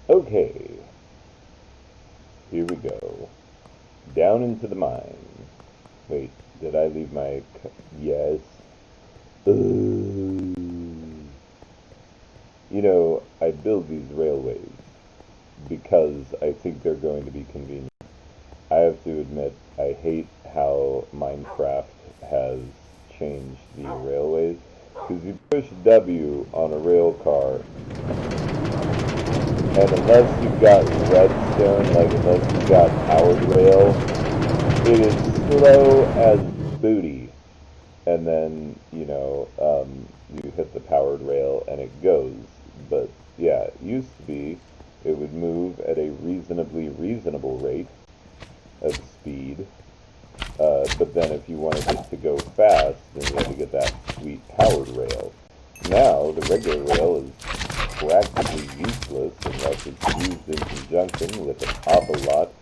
Okay, here we go. Down into the mine. Wait, did I leave my... Yes. I build these railways because I think they're going to be convenient. I have to admit, I hate how Minecraft has changed the railways. Because you push W on a rail car, and unless you've got redstone, like unless you've got powered rail, it is slow as booty. And then, you hit the powered rail and it goes. But yeah, it used to be it would move at a reasonably reasonable rate of speed. But then if you wanted it to go fast, then you had to get that sweet powered rail. Now, the regular rail is practically useless unless it's used in conjunction with an awful lot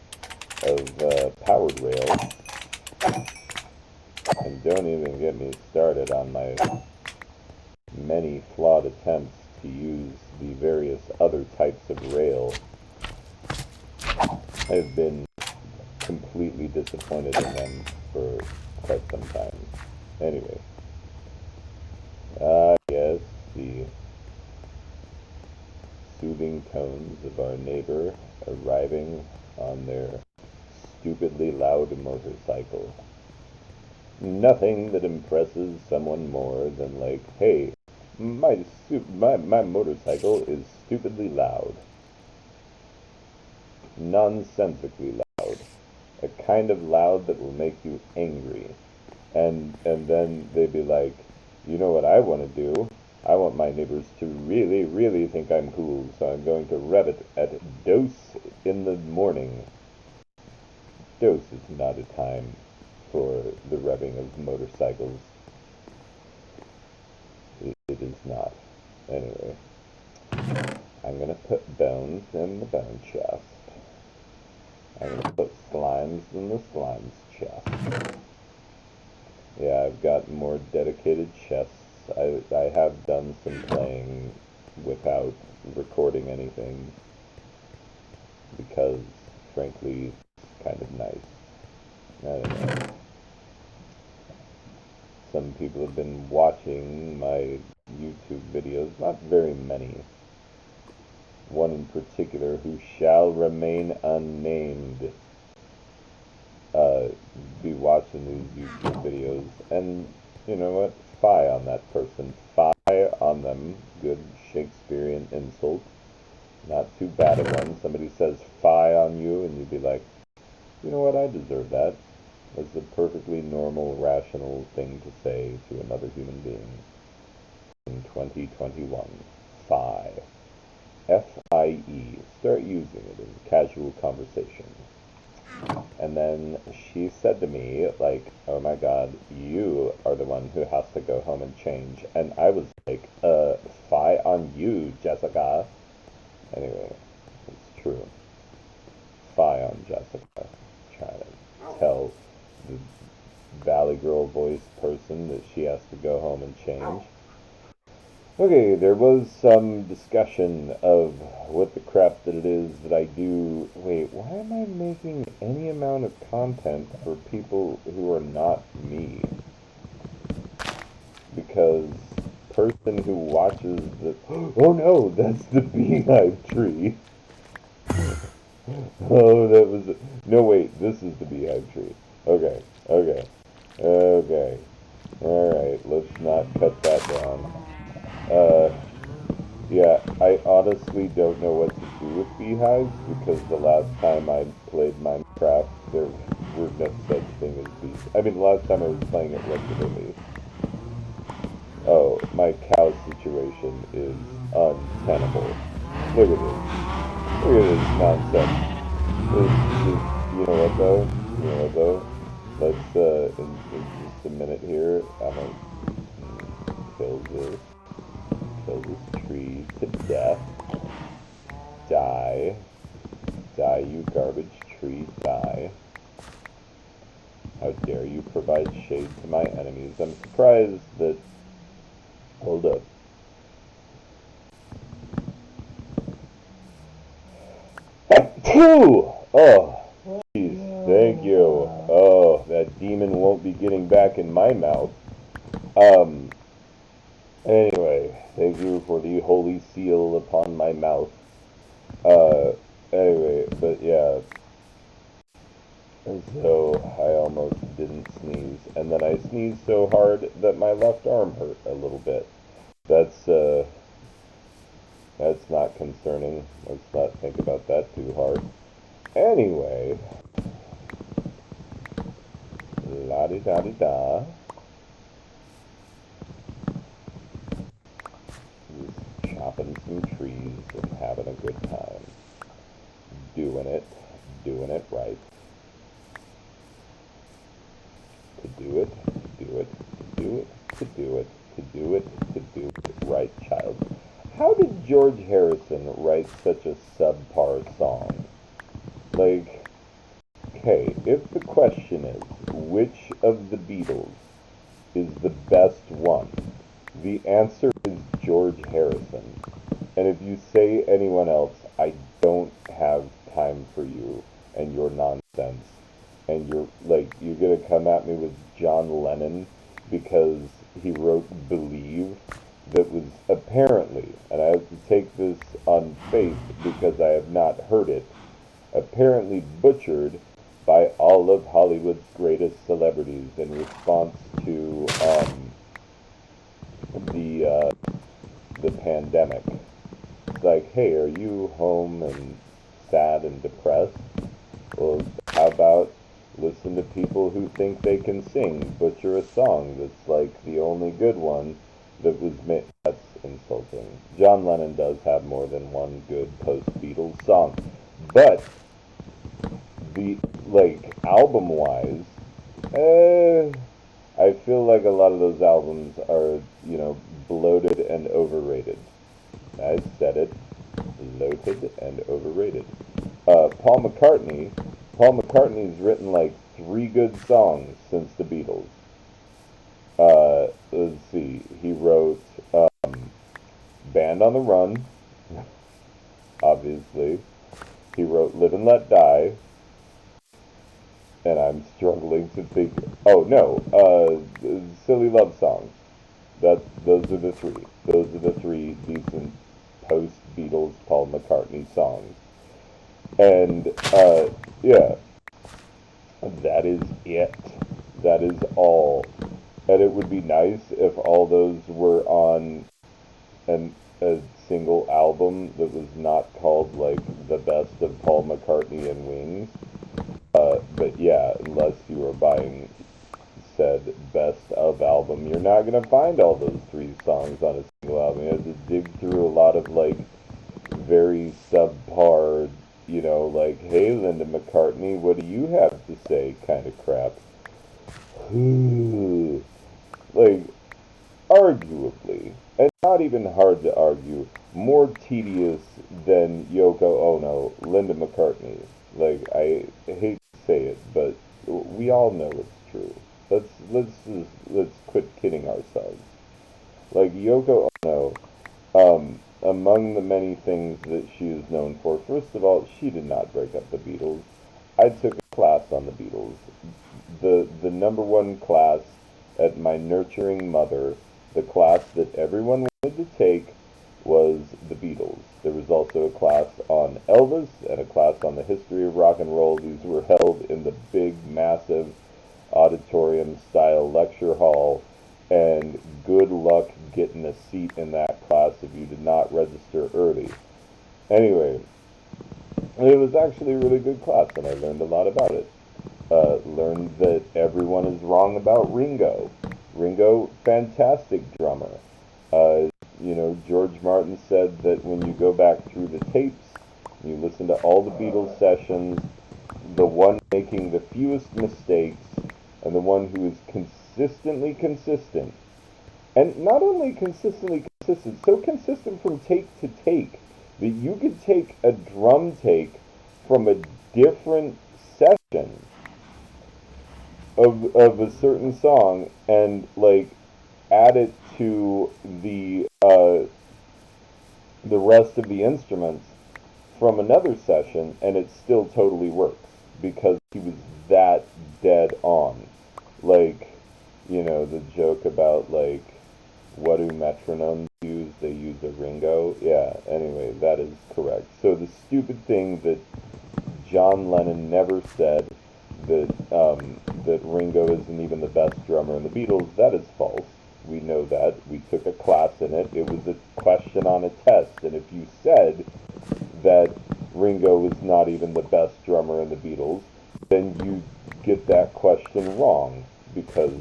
of powered rail. And don't even get me started on my many flawed attempts to use the various other types of rail. I've been completely disappointed in them for quite some time. Anyway, yes, the soothing tones of our neighbor arriving on their stupidly loud motorcycle. Nothing that impresses someone more than like, hey, my motorcycle is stupidly loud. Nonsensically loud. A kind of loud that will make you angry. And then they'd be like, you know what I want to do? I want my neighbors to really, really think I'm cool, so I'm going to rev it at dose in the morning. Dose is not a time for the revving of motorcycles. It is not. Anyway, I'm gonna put bones in the bone chest. I'm gonna put slimes in the slimes chest. Yeah, I've got more dedicated chests. I have done some playing without recording anything because, frankly, it's kind of nice. I don't know. Some people have been watching my YouTube videos, not very many. One in particular who shall remain unnamed be watching these YouTube videos, and you know what? Fie on that person. Fie on them. Good Shakespearean insult. Not too bad a one. Somebody says fie on you, and you'd be like, you know what? I deserve that. That's a perfectly normal, rational thing to say to another human being. In 2021. Fie. F-I-E. Start using it in casual conversation. And then she said to me, like, oh my god, you are the one who has to go home and change. And I was like, fie on you, Jessica. Anyway, it's true. Fie on Jessica. Trying to tell the Valley Girl voice person that she has to go home and change. Okay, there was some discussion of what the crap that it is that I do. Wait, why am I making any amount of content for people who are not me? Because person who watches the... Oh no, that's the beehive tree. Oh, that was... No, wait, this is the beehive tree. Okay, okay, okay. Alright, let's not cut that down. Yeah, I honestly don't know what to do with beehives because the last time I played Minecraft, there were no such thing as bees. I mean, the last time I was playing it regularly. Oh, my cow situation is untenable. Look at this. Look at this nonsense. You know what though? You know what though? Let's, in just a minute here, I'm gonna kill this. Kill this tree to death. Die. Die, you garbage tree, die. How dare you provide shade to my enemies. I'm surprised that... Hold up. Phew! Oh, jeez, thank you. Oh, that demon won't be getting back in my mouth. Um, anyway, thank you for the holy seal upon my mouth. Uh, anyway, but yeah, so I almost didn't sneeze, and then I sneezed so hard that my left arm hurt a little bit. That's, that's not concerning. Let's not think about that too hard. Anyway, la-di-da-di-da. Just chopping some trees and having a good time. Doing it right. To do it, to do it, to do it, to do it, to do it, to do it right, child. How did George Harrison write such a subpar song? Like, okay, if the question is, which of the Beatles is the best one, the answer is George Harrison. And if you say anyone else, I don't have time for you and your nonsense. And you're gonna come at me with John Lennon because he wrote Believe, that was apparently, and I have to take this on faith because I have not heard it, apparently butchered by all of Hollywood's greatest celebrities in response to the pandemic. It's like, hey, are you home and sad and depressed? Well, how about listen to people who think they can sing, butcher a song that's like the only good one that was made. That's insulting. John Lennon does have more than one good post-Beatles song, but the album wise, I feel like a lot of those albums are bloated and overrated. I said it, bloated and overrated. Paul McCartney's written like three good songs since the Beatles. Let's see, he wrote Band on the Run, obviously. He wrote Live and Let Die, and I'm struggling to think. Oh no, Silly Love Songs. Those are the three. Those are the three decent post Beatles Paul McCartney songs. And yeah, that is it. That is all. And it would be nice if all those were on a single album that was not called like the best of Paul McCartney and Wings. But yeah, unless you are buying said best of album, you're not gonna find all those three songs on a single album. You have to dig through a lot of like very subpar, like, hey Linda McCartney, what do you have to say kind of crap. Like, arguably, and not even hard to argue, more tedious than Yoko Ono, Linda McCartney. Like, I hate to say it, but we all know it's true. Let's quit kidding ourselves. Like Yoko Ono, among the many things that she is known for, first of all, she did not break up the Beatles. I took a class on the Beatles. The number one class at my nurturing mother, the class that everyone wanted to take, was the Beatles. There was also a class on Elvis and a class on the history of rock and roll. These were held in the big, massive auditorium-style lecture hall, and good luck getting a seat in that class if you did not register early. Anyway, it was actually a really good class, and I learned a lot about it. Learned that everyone is wrong about Ringo. Ringo, fantastic drummer. George Martin said that when you go back through the tapes, you listen to all the Beatles sessions, the one making the fewest mistakes, and the one who is consistently consistent. And not only consistently consistent, so consistent from take to take that you could take a drum take from a different session of a certain song and like add it to the rest of the instruments from another session, and it still totally works because he was that dead on. Like, the joke about, like, what do metronomes use? They use a Ringo. Yeah, anyway, that is correct. So the stupid thing that John Lennon never said, that Ringo isn't even the best drummer in the Beatles, that is false. We know that. We took a class in it. It was a question on a test. And if you said that Ringo was not even the best drummer in the Beatles, then you get that question wrong because,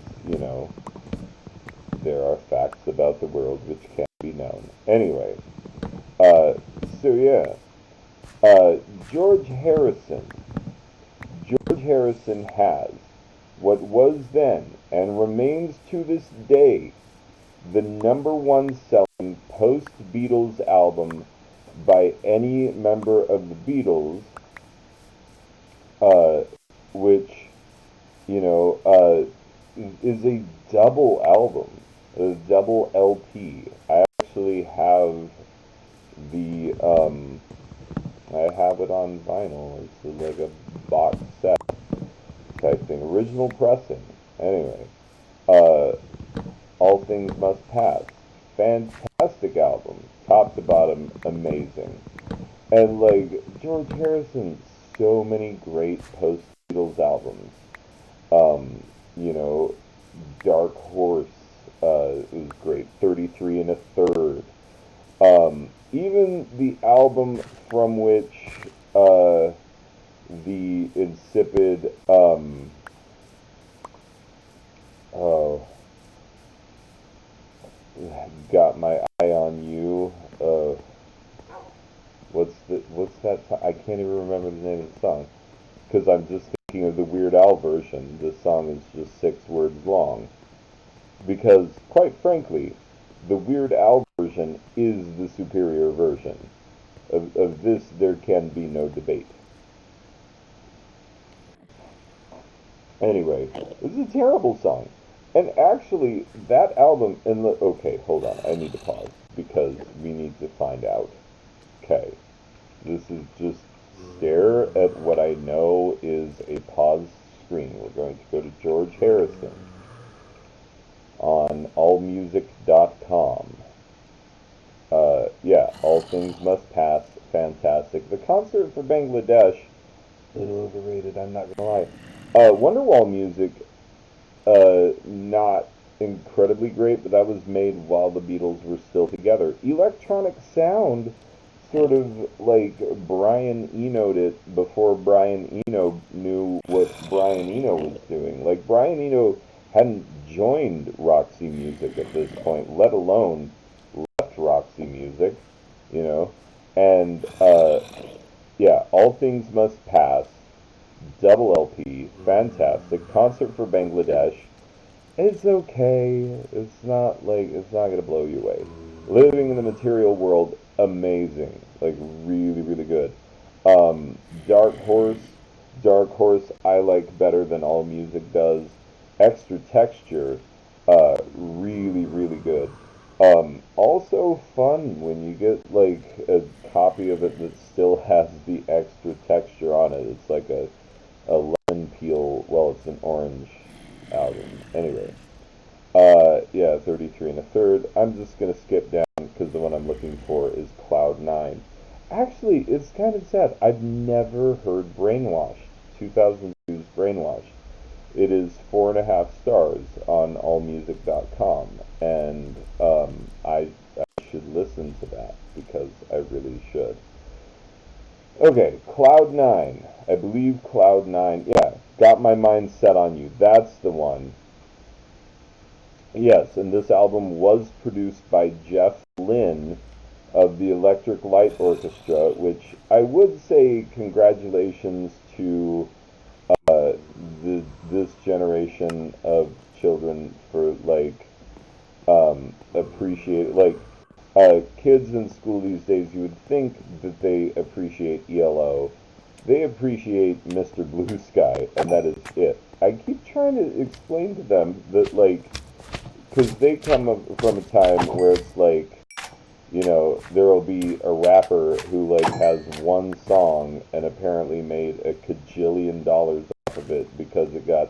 there are facts about the world which can't be known. Anyway, so yeah, George Harrison. George Harrison has what was then and remains to this day the number one selling post-Beatles album by any member of the Beatles, which, is a double album, a double LP. I actually have I have it on vinyl. It's like a box set type thing. Original pressing. Anyway, uh, All Things Must Pass. Fantastic album. Top to bottom, amazing. And like George Harrison, so many great post Beatles albums. Um, you know, Dark Horse is great. 33 and a Third. Even the album from which the insipid oh, Got My Eye on You. What's that? I can't even remember the name of the song because I'm just thinking of the Weird Al version. This song is just 6 words long. Because, quite frankly, the Weird Al version is the superior version. Of this, there can be no debate. Anyway, this is a terrible song. And actually, that album, okay, hold on, I need to pause, because we need to find out. Okay, this is just stare at what I know is a paused screen. We're going to go to George Harrison on allmusic.com. Yeah, All Things Must Pass, fantastic. The Concert for Bangladesh, a little overrated, I'm not gonna lie. Wonderwall music, not incredibly great, but that was made while the Beatles were still together. Electronic Sound, sort of like Brian Eno'd it before Brian Eno knew what Brian Eno was doing. Like, Brian Eno hadn't joined Roxy Music at this point, let alone left Roxy Music, And, yeah, All Things Must Pass, double LP, fantastic. Concert for Bangladesh, it's okay. It's not going to blow you away. Living in the Material World, amazing. Like, really, really good. Dark Horse I like better than All Music does. Extra Texture, really, really good. Also fun when you get like a copy of it that still has the extra texture on it. It's like a lemon peel. Well, it's an orange album. Anyway, yeah, 33 and a Third. I'm just gonna skip down because the one I'm looking for is Cloud 9. Actually, it's kind of sad. I've never heard Brainwashed. 2002's Brainwashed. It is 4.5 stars on allmusic.com, and I should listen to that because I really should. Okay, Cloud 9. I believe Cloud 9. Yeah, Got My Mind Set on You. That's the one. Yes, and this album was produced by Jeff Lynne of the Electric Light Orchestra, which I would say congratulations to this generation of children for appreciate kids in school these days. You would think that they appreciate ELO. They appreciate Mr. Blue Sky, and that is it. I keep trying to explain to them that because they come from a time where it's You know, there will be a rapper who like has one song and apparently made a cajillion dollars off of it because it got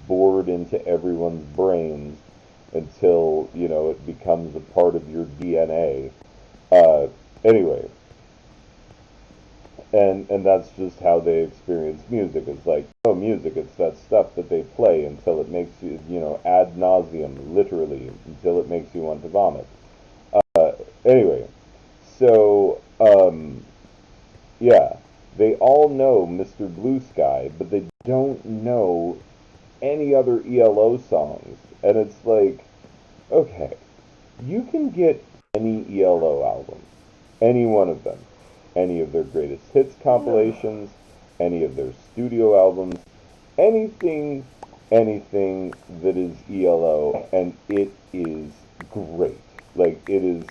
bored into everyone's brains until, you know, it becomes a part of your DNA. Anyway, and that's just how they experience music. It's like, oh, music, it's that stuff that they play until it makes you, you know, ad nauseum, literally, until it makes you want to vomit. Anyway, so, yeah, they all know Mr. Blue Sky, but they don't know any other ELO songs. And it's like, okay, you can get any ELO album, any one of them, any of their greatest hits compilations, any of their studio albums, anything, anything that is ELO, and it is great. Like, it is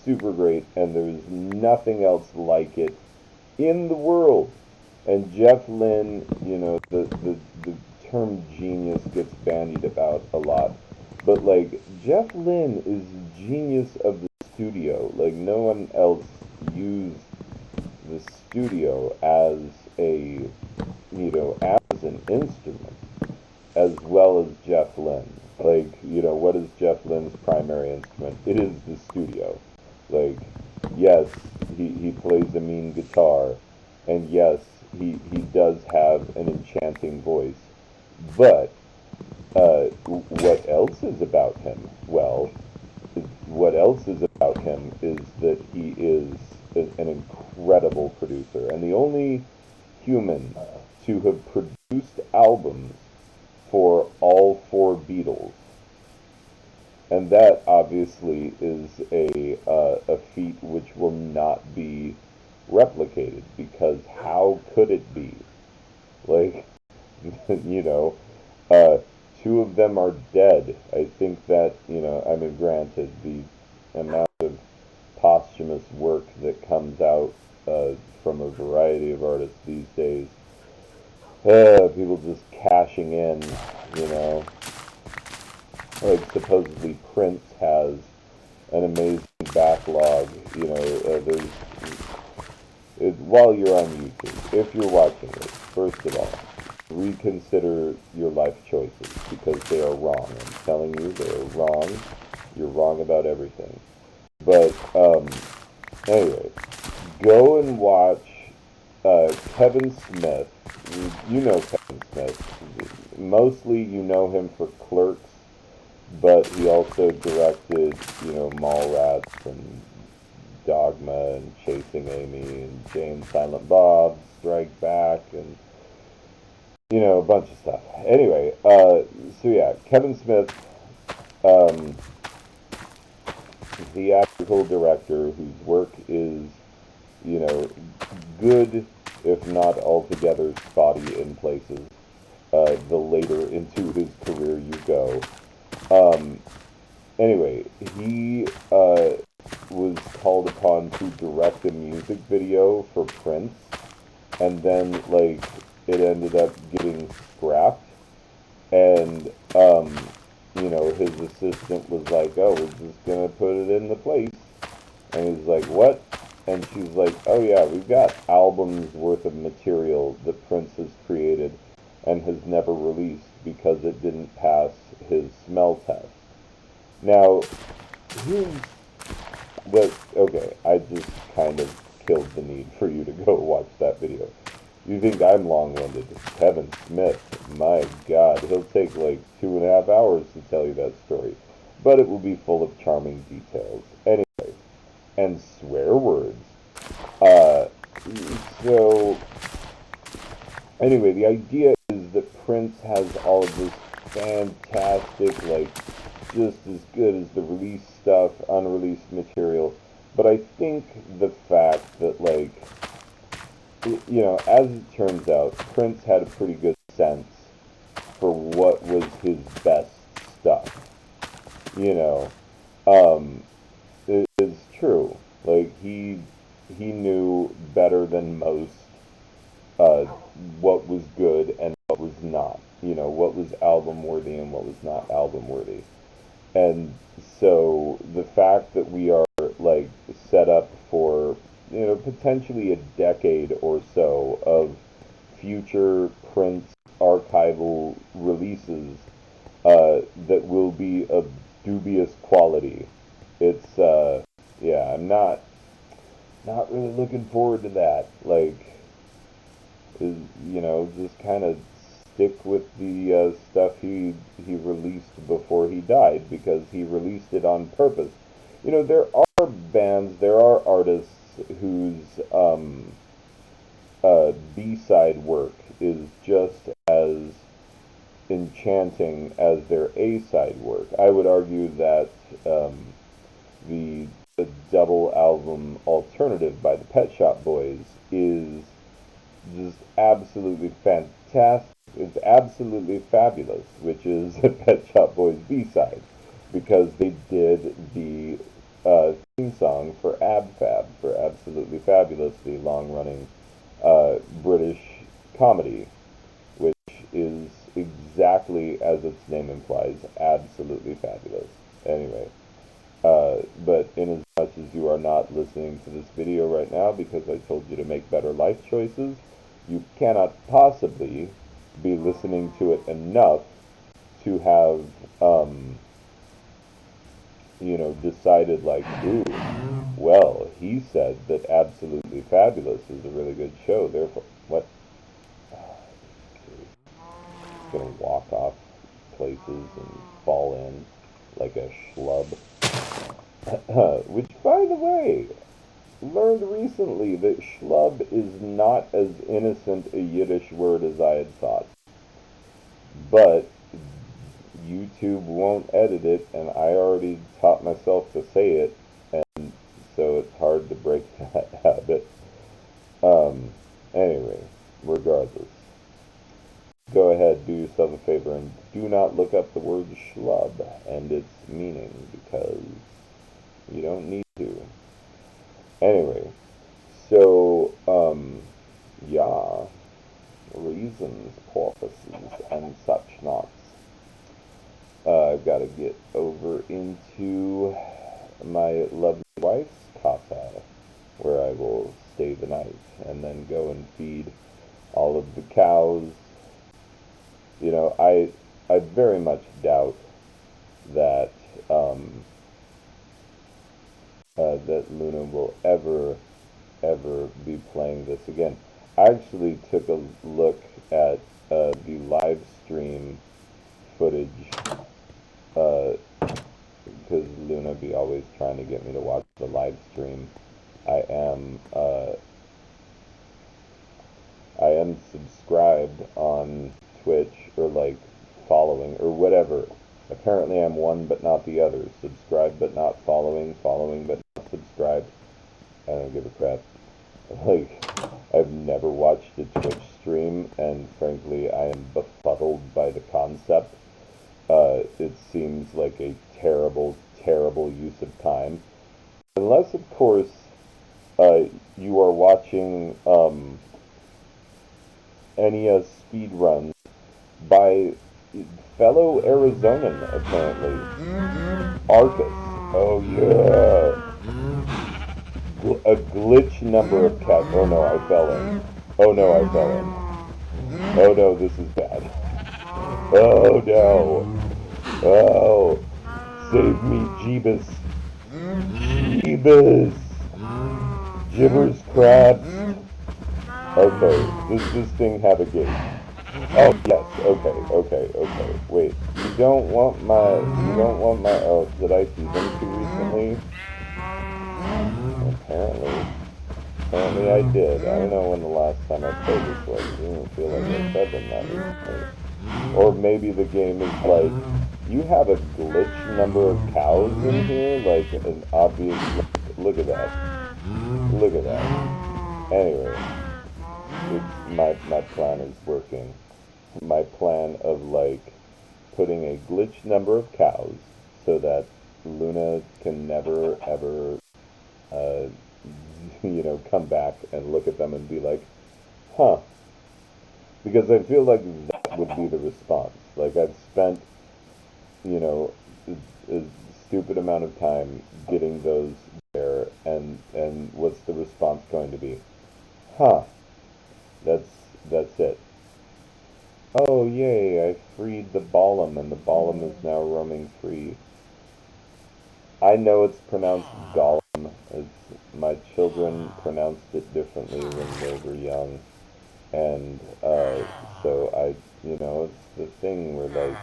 super great, and there's nothing else like it in the world. And Jeff Lynne, you know, the term genius gets bandied about a lot. But, like, Jeff Lynne is genius of the studio. Like, no one else used the studio as a, you know, as an instrument, as well as Jeff Lynne. Like, you know, what is Jeff Lynne's primary instrument? It is the studio. Like, yes, he plays a mean guitar, and yes, he does have an enchanting voice. But what else is about him? Well, what else is about him is that he is an incredible producer, and the only human to have produced albums for all four Beatles. And that obviously is a feat which will not be replicated, because how could it be? Like, you know, uh, two of them are dead. I think that, you know, I mean, granted, the amount of posthumous work that comes out from a variety of artists these days, people just cashing in, you know. Like, supposedly Prince has an amazing backlog. You know, while you're on YouTube, if you're watching this, first of all, reconsider your life choices, because they are wrong. I'm telling you, they are wrong. You're wrong about everything. But anyway, go and watch Kevin Smith. You know Kevin Smith. Mostly you know him for Clerks, but he also directed, you know, Mallrats and Dogma and Chasing Amy and Jane Silent Bob, Strike Back, and, you know, a bunch of stuff. Anyway, so yeah, Kevin Smith, um, theatrical director whose work is, you know, good, if not altogether spotty in places. The later into his career you go. Um, anyway, he was called upon to direct a music video for Prince, and then, like, it ended up getting scrapped, and, you know, his assistant was like, oh, we're just gonna put it in the place, and he's like, what? And she's like, oh yeah, we've got albums worth of material that Prince has created and has never released because it didn't pass his smell test. Now, here's okay, I just kind of killed the need for you to go watch that video. You think I'm long-winded? Kevin Smith, my God, he'll take like 2.5 hours to tell you that story. But it will be full of charming details. Anyway, and swear words. Uh, so, anyway, the idea is that Prince has all of this fantastic, like, just as good as the released stuff, unreleased material. But I think the fact that, like, you know, as it turns out, Prince had a pretty good sense for what was his best stuff. You know, it is true. Like, he knew better than most uh, what was good and what was not. You know, what was album worthy and what was not album worthy. And so the fact that we are, like, set up for, potentially a decade or so of future Prince archival releases that will be of dubious quality. It's yeah, I'm not really looking forward to that. Like, just kind of stick with the stuff he released before he died, because he released it on purpose. There are bands, there are artists whose B-side work is just as enchanting as their A-side work. I would argue that the double album Alternative by the Pet Shop Boys is just absolutely fantastic. It's absolutely fabulous, which is the Pet Shop Boys B-side, because they did the theme song for AbFab, for Absolutely Fabulous, the long-running British comedy, which is exactly as its name implies, absolutely fabulous. Anyway, but in as much as you are not listening to this video right now because I told you to make better life choices, you cannot possibly be listening to it enough to have, decided like, ooh, well, he said that Absolutely Fabulous is a really good show, therefore, what? He's gonna walk off places and fall in like a schlub. Which, by the way, learned recently that schlub is not as innocent a Yiddish word as I had thought. But YouTube won't edit it, and I already taught myself to say it, and so it's hard to break that habit. Anyway, regardless, go ahead, do yourself a favor, and do not look up the word schlub and its meaning, because you don't need to. Anyway, so, yeah, reasons, purposes, and such nots. I've got to get over into my lovely wife's casa, where I will stay the night, and then go and feed all of the cows. I very much doubt that, that Luna will ever be playing this again. I actually took a look at the live stream footage, because Luna be always trying to get me to watch the live stream. I am subscribed on Twitch, or like following, or whatever. Apparently I'm one but not the other. Subscribed but not following, following but not subscribed. I don't give a crap. Like, I've never watched a Twitch stream, and frankly I am befuddled by the concept. It seems like a terrible, terrible use of time. Unless, of course, you are watching NES speedruns by fellow Arizonan, apparently. Arcus. Oh, yeah. A glitch number of cats. Oh, no, I fell in. Oh, no, I fell in. Oh, no, this is bad. Oh, no. Oh. Save me, Jeebus. Jeebus. Gibbers, crabs. Okay, does this thing have a gate? Oh, yes, okay. Wait, you don't want my, oh, did I see them too recently? Apparently I did. I don't know when the last time I played this was. I didn't feel like I said them that recently. Or maybe the game is like, you have a glitch number of cows in here? Like, an obvious, look at that. Look at that. Anyway, my plan is working. My plan of, like, putting a glitch number of cows so that Luna can never, ever, come back and look at them and be like, huh. Because I feel like that would be the response. Like, I've spent, a stupid amount of time getting those there, and what's the response going to be? Huh, that's it. Oh, yay, I freed the Balam, and the Balam is now roaming free. I know it's pronounced Gollum, as my children pronounced it differently when they were young. And so it's the thing where like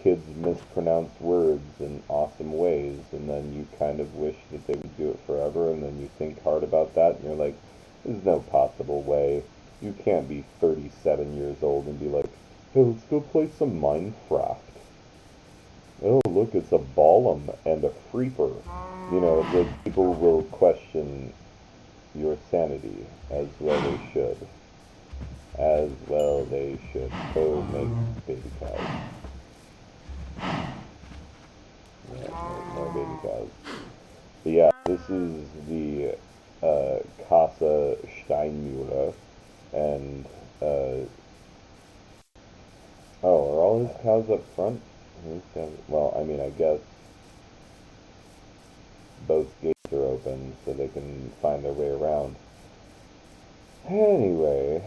kids mispronounce words in awesome ways, and then you kind of wish that they would do it forever, and then you think hard about that, and you're like, there's no possible way. You can't be 37 years old and be like, hey, let's go play some Minecraft. Oh, look, it's a Balam and a Freeper. Like people will question your sanity, as well they should. As well they should. Go make baby cows. Yeah, more baby cows. But yeah, this is the Casa Steinmüller, and oh, are all his cows up front? Well, I mean, I guess both gates are open, so they can find their way around. Anyway,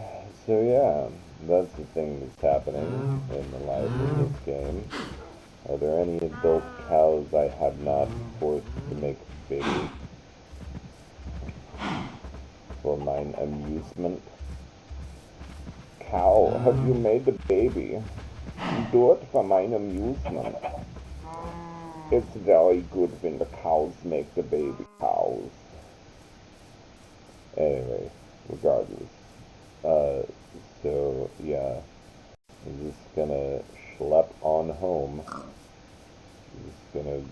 so yeah, that's the thing that's happening in the life of this game. Are there any adult cows I have not forced to make babies for mine amusement? Cow, have you made a baby? Do it for mine amusement. It's very good when the cows make the baby cows. Anyway, regardless. So yeah, I'm just gonna schlep on home. Just gonna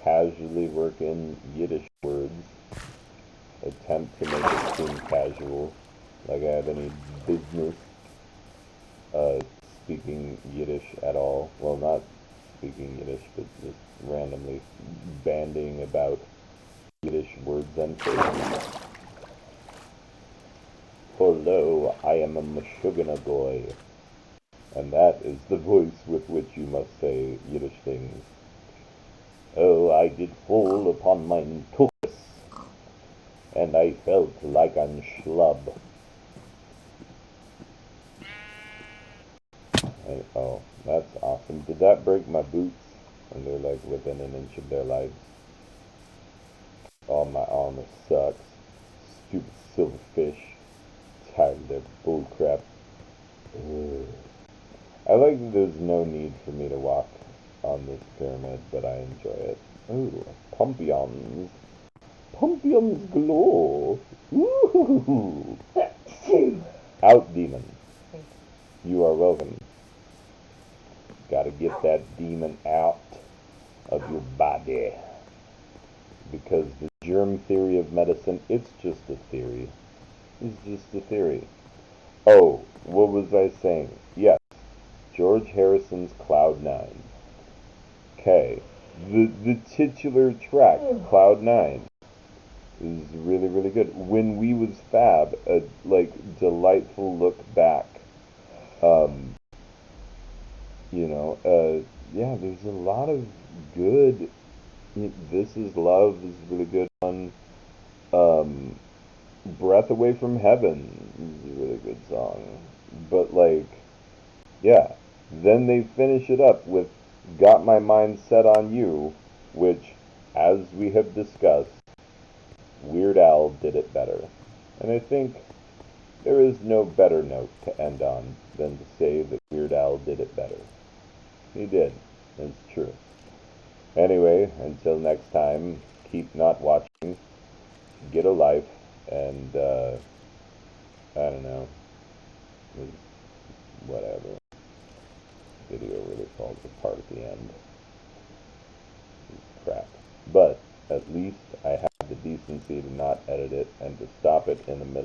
casually work in Yiddish words. Attempt to make it seem casual, like I have any business speaking Yiddish at all. Well, not speaking Yiddish, but just randomly bandying about Yiddish words and phrases. Hello, I am a Meshuggah boy. And that is the voice with which you must say Yiddish things. Oh, I did fall upon mine tuchus, and I felt like an schlub. And, oh, that's awesome. Did that break my boots? And they're like within an inch of their lives. Oh, my armor sucks. Stupid silverfish. Tired of their bullcrap. I like that there's no need for me to walk on this pyramid, but I enjoy it. Ooh, Pompions. Pompions glow. Ooh. Out, demon. You are welcome. Gotta get that demon out of your body. Because the germ theory of medicine, it's just a theory. It's just a theory. Oh, what was I saying? Yes, George Harrison's Cloud 9. Okay, the titular track, Cloud 9, is really, really good. When We Was Fab, a, delightful look back. Yeah, there's a lot of good. This Is Love is a really good one. Breath Away from Heaven is a really good song. But, yeah. Then they finish it up with Got My Mind Set on You, which, as we have discussed, Weird Al did it better. And I think there is no better note to end on than to say that Weird Al did it better. He did. It's true. Anyway, until next time, keep not watching, get a life, and, I don't know, whatever. Video really falls apart at the end. It's crap. But, at least I have the decency to not edit it and to stop it in the middle